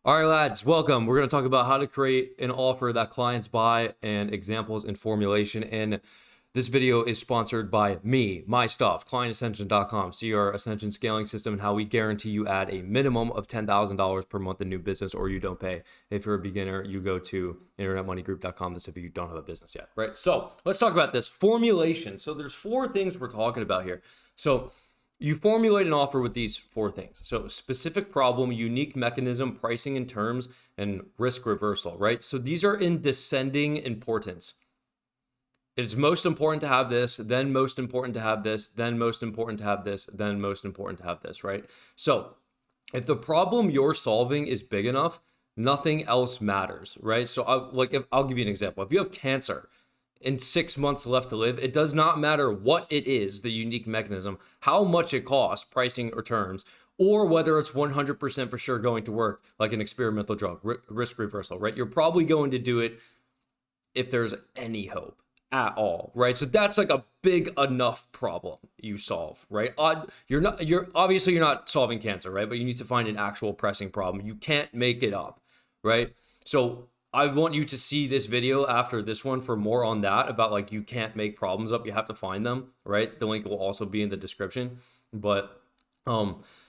All right, lads, welcome. We're going to talk about how to create an offer that clients buy and examples in formulation. And this video is sponsored by me, my stuff, clientascension.com. See our Ascension scaling system and how we guarantee you add a minimum of $10,000 per month in new business or you don't pay. If you're a beginner, you go to internetmoneygroup.com. This if you don't have a business yet, right? So let's talk about this formulation. So there's four things we're talking about here. So you formulate an offer with these four things. So specific problem, unique mechanism, pricing and terms, and risk reversal, right? So these are in descending importance. It's most important to have this, then most important to have this, then most important to have this, then most important to have this, right? So if the problem you're solving is big enough, nothing else matters, right? So I'll give you an example. If you have cancer, in 6 months left to live, it does not matter what it is, the unique mechanism, how much it costs, pricing or terms, or whether it's 100% for sure going to work, like an experimental drug, risk reversal, right? You're probably going to do it if there's any hope at all, right? So that's like a big enough problem you solve, right? You're obviously you're not solving cancer, right? But you need to find an actual pressing problem. You can't make it up, right? So I want you to see this video after this one for more on that about like you can't make problems up, you have to find them, right? The link will also be in the description. But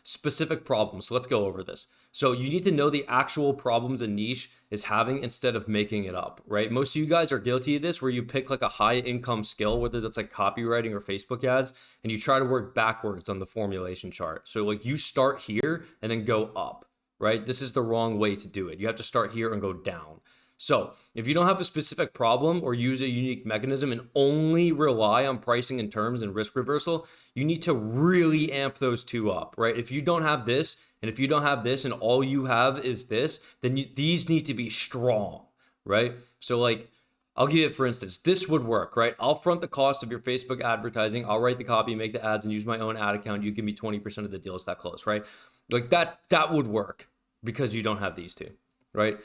specific problems. So let's go over this. So you need to know the actual problems a niche is having instead of making it up, right? Most of you guys are guilty of this where you pick like a high income skill, whether that's like copywriting or Facebook ads, and you try to work backwards on the formulation chart. So like you start here and then go up, right? This is the wrong way to do it. You have to start here and go down. So if you don't have a specific problem or use a unique mechanism and only rely on pricing and terms and risk reversal, you need to really amp those two up, right? If you don't have this, and if you don't have this, and all you have is this, then these need to be strong, right? So like, I'll give it for instance, this would work, right? I'll front the cost of your Facebook advertising. I'll write the copy, make the ads, and use my own ad account. You give me 20% of the deals that close, right? Like that would work because you don't have these two, right?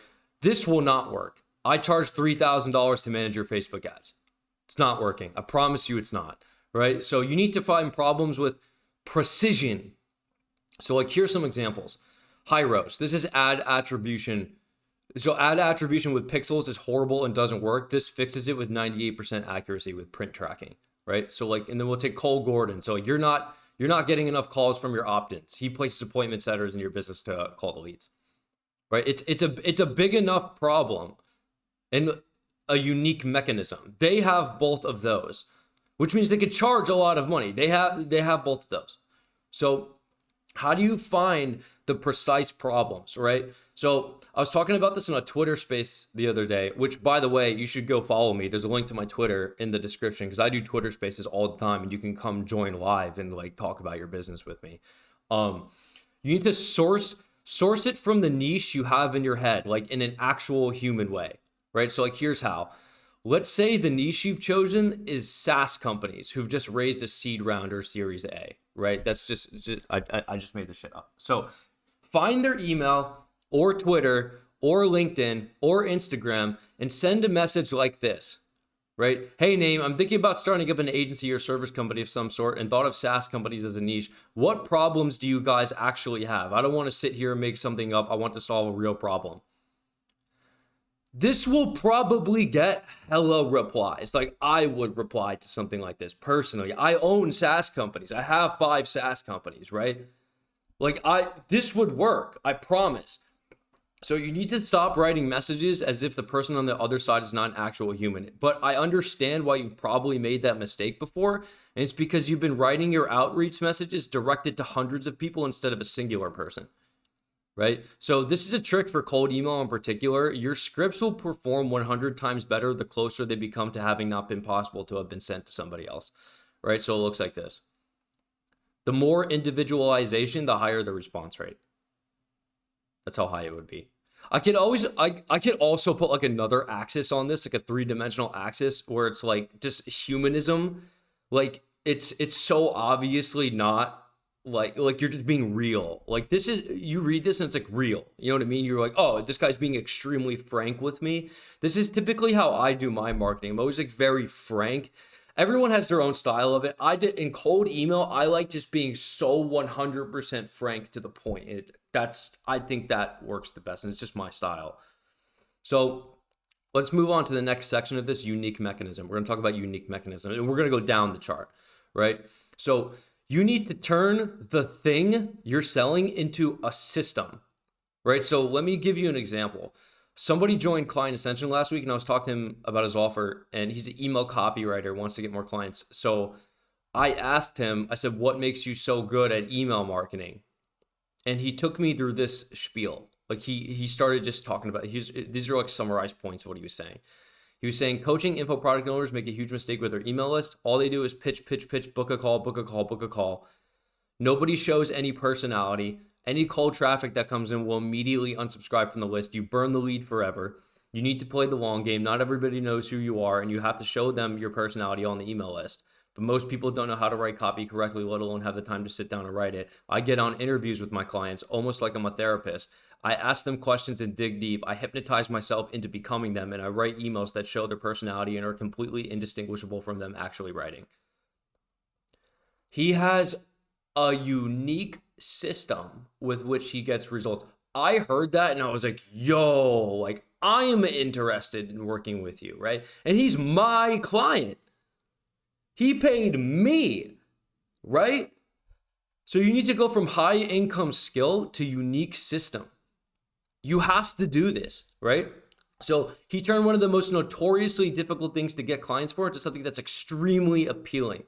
This will not work. I charge $3,000 to manage your Facebook ads. It's not working. I promise you it's not, right? So you need to find problems with precision. So like here's some examples. Hyros, this is ad attribution. So ad attribution with pixels is horrible and doesn't work. This fixes it with 98% accuracy with print tracking, right? So like, and then we'll take Cole Gordon. So you're not getting enough calls from your opt-ins. He places appointment setters in your business to call the leads. Right? It's a big enough problem and a unique mechanism. They have both of those, which means they could charge a lot of money. They have both of those. So how do you find the precise problems, right? So I was talking about this in a Twitter space the other day, which by the way, you should go follow me. There's a link to my Twitter in the description because I do Twitter spaces all the time and you can come join live and like talk about your business with me. You need to source it from the niche you have in your head, like in an actual human way, right? So like, here's how. Let's say the niche you've chosen is SaaS companies who've just raised a seed round or series A, right? That's just I just made this shit up. So find their email or Twitter or LinkedIn or Instagram and send a message like this. Right? Hey, name, I'm thinking about starting up an agency or service company of some sort and thought of SaaS companies as a niche. What problems do you guys actually have? I don't want to sit here and make something up. I want to solve a real problem. This will probably get hella replies. Like I would reply to something like this personally. I own SaaS companies. I have 5 SaaS companies, right? Like this would work. I promise. So you need to stop writing messages as if the person on the other side is not an actual human. But I understand why you've probably made that mistake before. And it's because you've been writing your outreach messages directed to hundreds of people instead of a singular person, right? So this is a trick for cold email in particular. Your scripts will perform 100 times better the closer they become to having not been possible to have been sent to somebody else, right? So it looks like this. The more individualization, the higher the response rate. That's how high it would be. I could also put like another axis on this, like a 3-dimensional axis where it's like just humanism. Like it's so obviously not like you're just being real. Like this is, you read this and it's like real. You know what I mean? You're like, oh, this guy's being extremely frank with me. This is typically how I do my marketing. I'm always like very frank. Everyone has their own style of it. I did in cold email, I like just being so 100% frank to the point. I think that works the best, and it's just my style. So let's move on to the next section of this, unique mechanism. We're going to talk about unique mechanism, and we're going to go down the chart, right? So you need to turn the thing you're selling into a system, right? So let me give you an example. Somebody joined Client Ascension last week, and I was talking to him about his offer, and he's an email copywriter, wants to get more clients. So I asked him, I said, what makes you so good at email marketing? And he took me through this spiel. Like he started just talking about, these are like summarized points of what he was saying. He was saying coaching info product owners make a huge mistake with their email list. All they do is pitch, book a call, book a call, book a call. Nobody shows any personality. Any cold traffic that comes in will immediately unsubscribe from the list. You burn the lead forever. You need to play the long game. Not everybody knows who you are, and you have to show them your personality on the email list. But most people don't know how to write copy correctly, let alone have the time to sit down and write it. I get on interviews with my clients almost like I'm a therapist. I ask them questions and dig deep. I hypnotize myself into becoming them, and I write emails that show their personality and are completely indistinguishable from them actually writing. He has a unique system with which he gets results. I heard that and I was like, yo, like I am interested in working with you, right? And he's my client. He paid me, right? So you need to go from high income skill to unique system. You have to do this, right? So he turned one of the most notoriously difficult things to get clients for into something that's extremely appealing,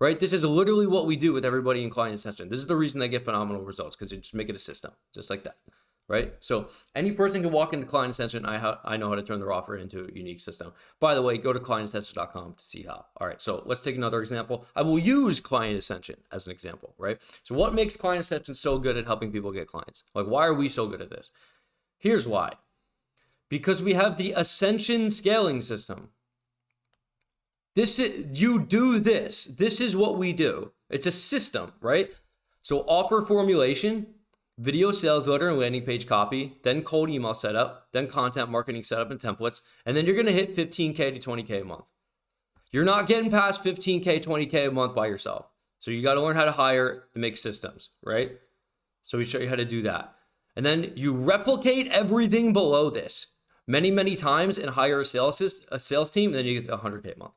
right? This is literally what we do with everybody in Client Ascension. This is the reason they get phenomenal results, because you just make it a system, just like that, right? So any person can walk into Client Ascension. I know how to turn their offer into a unique system. By the way, go to clientascension.com to see how. All right, so let's take another example. I will use Client Ascension as an example, right? So what makes Client Ascension so good at helping people get clients? Like, why are we so good at this? Here's why. Because we have the Ascension scaling system. You do this. This is what we do. It's a system, right? So offer formulation, video sales letter and landing page copy, then cold email setup, then content marketing setup and templates, and then you're going to hit 15K to 20K a month. You're not getting past 15K, 20K a month by yourself. So you got to learn how to hire and make systems, right? So we show you how to do that. And then you replicate everything below this many, many times and hire a sales team, and then you get 100K a month.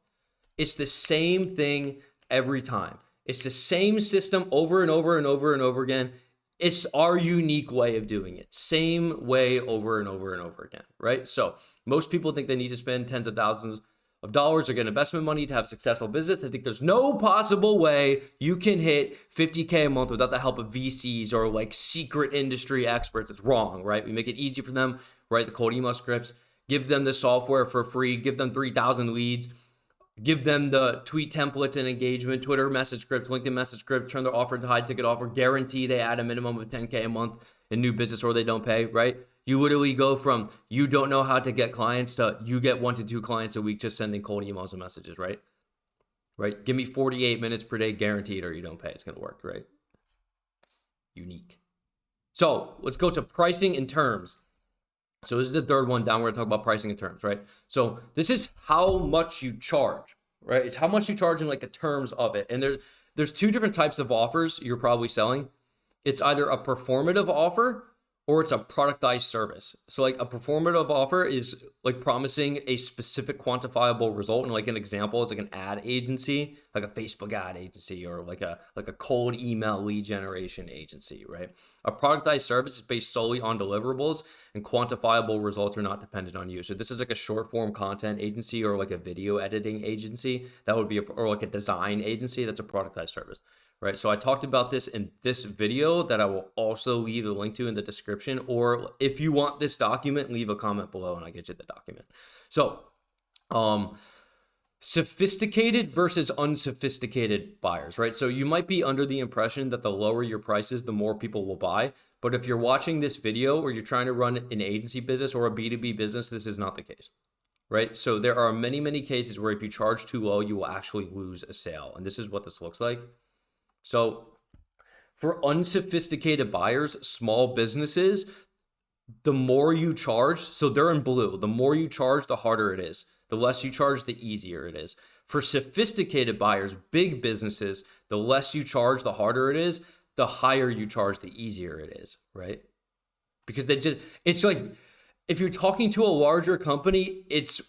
It's the same thing every time. It's the same system over and over and over and over again. It's our unique way of doing it. Same way over and over and over again, right? So most people think they need to spend tens of thousands of dollars or get investment money to have a successful business. They think there's no possible way you can hit 50K a month without the help of VCs or like secret industry experts. It's wrong, right? We make it easy for them, write the cold email scripts, give them the software for free, give them 3,000 leads, give them the tweet templates and engagement, Twitter message scripts, LinkedIn message scripts, turn their offer into high ticket offer, guarantee they add a minimum of 10K a month in new business or they don't pay, right? You literally go from you don't know how to get clients to you get 1 to 2 clients a week just sending cold emails and messages, right? Right? Give me 48 minutes per day guaranteed or you don't pay. It's going to work, right? Unique. So let's go to pricing and terms. So this is the third one down. We're going to talk about pricing and terms, right? So this is how much you charge, right? It's how much you charge in like the terms of it. And there's 2 different types of offers you're probably selling. It's either a performative offer or it's a productized service. So like a performative offer is like promising a specific quantifiable result. And like an example is like an ad agency, like a Facebook ad agency or like a cold email lead generation agency, right? A productized service is based solely on deliverables and quantifiable results are not dependent on you. So this is like a short form content agency or like a video editing agency. That would be or like a design agency. That's a productized service. Right, so I talked about this in this video that I will also leave a link to in the description, or if you want this document, leave a comment below and I'll get you the document. So, sophisticated versus unsophisticated buyers, right? So you might be under the impression that the lower your prices, the more people will buy. But if you're watching this video or you're trying to run an agency business or a B2B business, this is not the case. Right, so there are many, many cases where if you charge too low, you will actually lose a sale. And this is what this looks like. So for unsophisticated buyers, small businesses, the more you charge, so they're in blue, the more you charge, the harder it is. The less you charge, the easier it is. For sophisticated buyers, big businesses, the less you charge, the harder it is. The higher you charge, the easier it is, right? Because it's like, if you're talking to a larger company, it's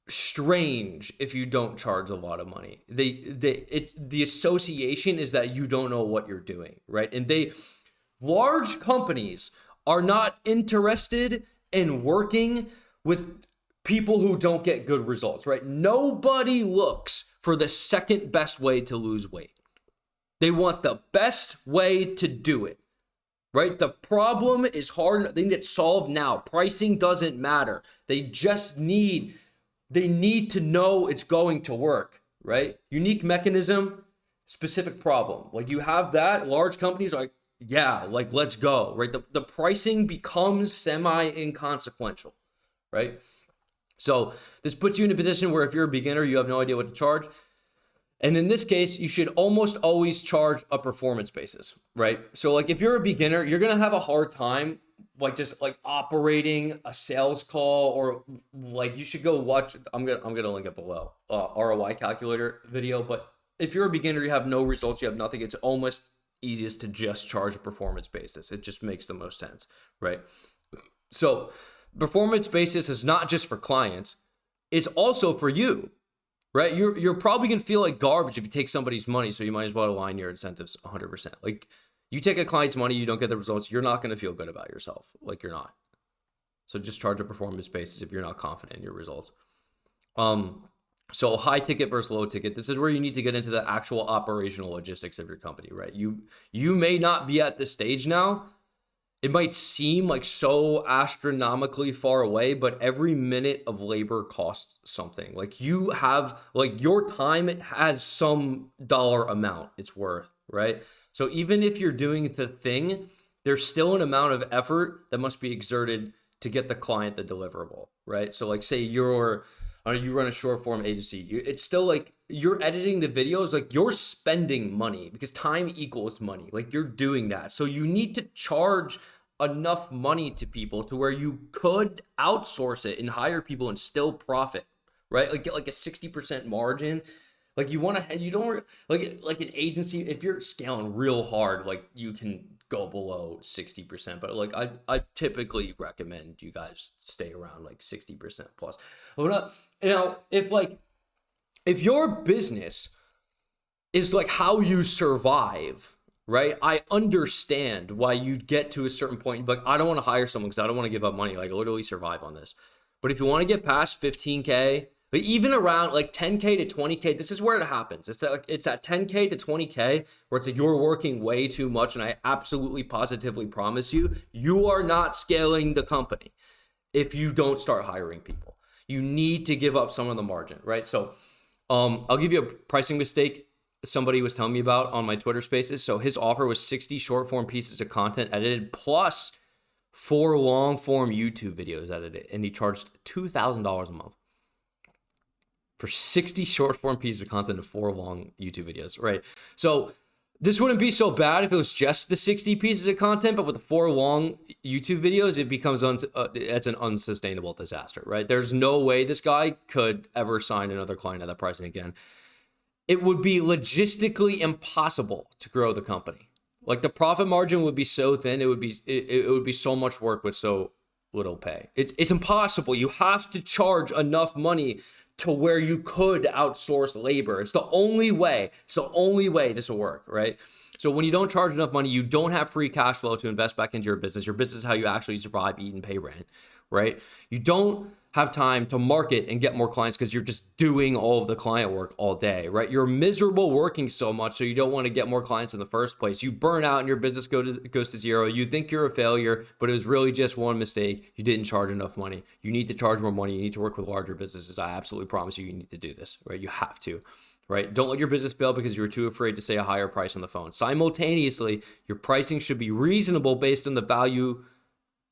strange if you don't charge a lot of money. The association is that you don't know what you're doing, right? And large companies are not interested in working with people who don't get good results, right? Nobody looks for the second best way to lose weight. They want the best way to do it, right? The problem is hard. They need it solved now. Pricing doesn't matter. They need to know it's going to work, right? Unique mechanism, specific problem. Like, you have that, large companies are like, yeah, like, let's go, right? The pricing becomes semi-inconsequential, right? So this puts you in a position where if you're a beginner, you have no idea what to charge. And in this case, you should almost always charge a performance basis, right? So like, if you're a beginner, you're going to have a hard time like just like operating a sales call, or like, you should go watch, I'm going to link it below, ROI calculator video. But if you're a beginner, you have no results, you have nothing, it's almost easiest to just charge a performance basis. It just makes the most sense, right? So performance basis is not just for clients, it's also for you. Right? You're probably going to feel like garbage if you take somebody's money, so you might as well align your incentives 100%. Like, you take a client's money, you don't get the results, you're not going to feel good about yourself. Like, you're not. So just charge a performance basis if you're not confident in your results. So high ticket versus low ticket. This is where you need to get into the actual operational logistics of your company, right? You may not be at this stage now. It might seem like so astronomically far away, but every minute of labor costs something. Like, you have, like, your time has some dollar amount it's worth, right? So even if you're doing the thing, there's still an amount of effort that must be exerted to get the client the deliverable, right? So like, say you run a short form agency, it's still like, you're editing the videos, like, you're spending money because time equals money. Like, you're doing that. So you need to charge enough money to people to where you could outsource it and hire people and still profit, right? Like, get like a 60% margin. Like, you don't like an agency, if you're scaling real hard, like, you can go below 60%, but like, I typically recommend you guys stay around like 60% plus. If your business is like how you survive, right? I understand why you'd get to a certain point, but I don't want to hire someone because I don't want to give up money. Like, literally survive on this. But if you want to get past 15K, but even around like 10K to 20K, this is where it happens. It's at 10K to 20K where it's like, you're working way too much. And I absolutely positively promise you, you are not scaling the company if you don't start hiring people. You need to give up some of the margin, right? So I'll give you a pricing mistake somebody was telling me about on my Twitter Spaces. So his offer was 60 short form pieces of content edited plus 4 long form YouTube videos edited, and he charged $2,000 a month for 60 short form pieces of content and 4 long YouTube videos, right? So this wouldn't be so bad if it was just the 60 pieces of content, but with the 4 long YouTube videos, it becomes it's an unsustainable disaster, right? There's no way this guy could ever sign another client at that pricing again. It would be logistically impossible to grow the company. Like, the profit margin would be so thin, it would be so much work with so little pay. It's impossible. You have to charge enough money to where you could outsource labor. It's the only way. It's the only way this will work, right? So when you don't charge enough money, you don't have free cash flow to invest back into your business. Your business is how you actually survive, eat, and pay rent, right? You don't have time to market and get more clients because you're just doing all of the client work all day, right? You're miserable working so much, so you don't want to get more clients in the first place. You burn out and your business goes to zero. You think you're a failure, but it was really just one mistake. You didn't charge enough money. You need to charge more money. You need to work with larger businesses. I absolutely promise you, you need to do this, right? You have to, right? Don't let your business fail because you were too afraid to say a higher price on the phone. Simultaneously, your pricing should be reasonable based on the value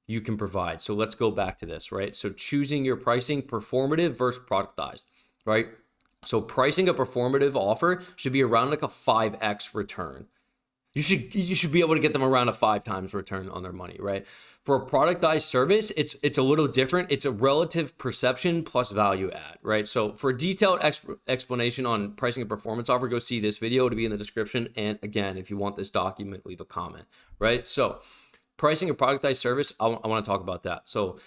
you can provide. So let's go back to this, right? So choosing your pricing, performative versus productized, right? So pricing a performative offer should be around like a 5x return. You should be able to get them around a 5 times return on their money, right? For a productized service, it's a little different. It's a relative perception plus value add, right? So for a detailed explanation on pricing and performance offer, go see this video to be in the description. And again, if you want this document, leave a comment, right? So pricing a productized service, I want to talk about that. So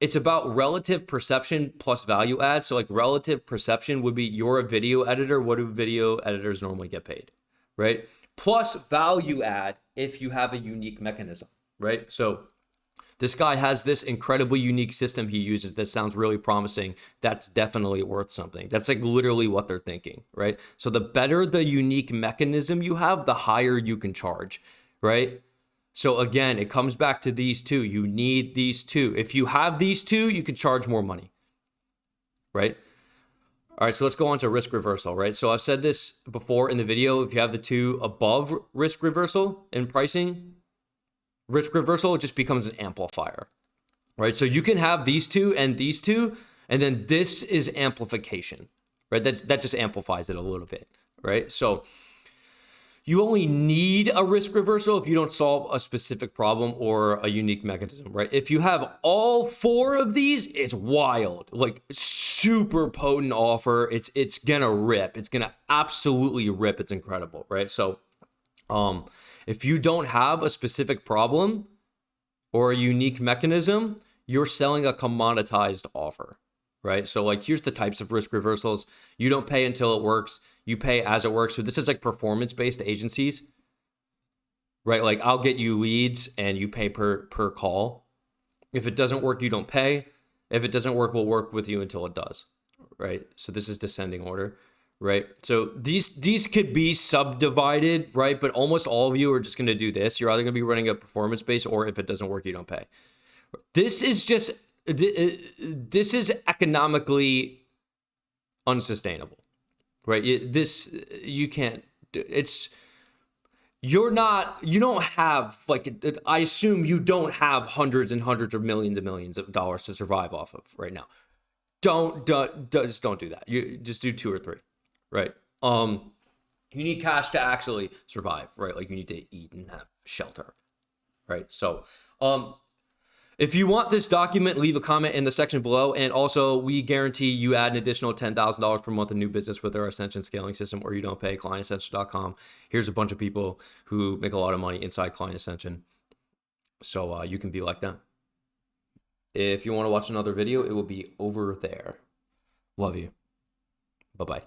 it's about relative perception plus value add. So like relative perception would be, you're a video editor. What do video editors normally get paid, right? Plus value add if you have a unique mechanism, right? So this guy has this incredibly unique system he uses that sounds really promising. That's definitely worth something. That's like literally what they're thinking, right? So the better the unique mechanism you have, the higher you can charge, right? So again, it comes back to these two. You need these two. If you have these two, you can charge more money, right? All right, so let's go on to risk reversal, right? So I've said this before in the video. If you have the two above risk reversal in pricing, risk reversal just becomes an amplifier, right? So you can have these two, and then this is amplification, right? That just amplifies it a little bit, right? So you only need a risk reversal if you don't solve a specific problem or a unique mechanism, right? If you have all 4 of these, it's wild, like super potent offer. It's gonna rip. It's gonna absolutely rip. It's incredible, right? So if you don't have a specific problem or a unique mechanism, you're selling a commoditized offer, right? So like, here's the types of risk reversals. You don't pay until it works. You pay as it works. So this is like performance-based agencies, right? Like I'll get you leads and you pay per call. If it doesn't work, you don't pay. If it doesn't work, we'll work with you until it does, right? So this is descending order, right? So these could be subdivided, right? But almost all of you are just going to do this. You're either going to be running a performance-based, or if it doesn't work, you don't pay. This is economically unsustainable, right? You can't, you don't have, like, I assume you don't have hundreds and hundreds of millions of dollars to survive off of right now. Just don't do that. You just do 2 or 3, right? You need cash to actually survive, right? Like you need to eat and have shelter, right? So, if you want this document, leave a comment in the section below. And also, we guarantee you add an additional $10,000 per month in new business with our Ascension scaling system, or you don't pay. ClientAscension.com. Here's a bunch of people who make a lot of money inside Client Ascension. So you can be like them. If you want to watch another video, it will be over there. Love you. Bye-bye.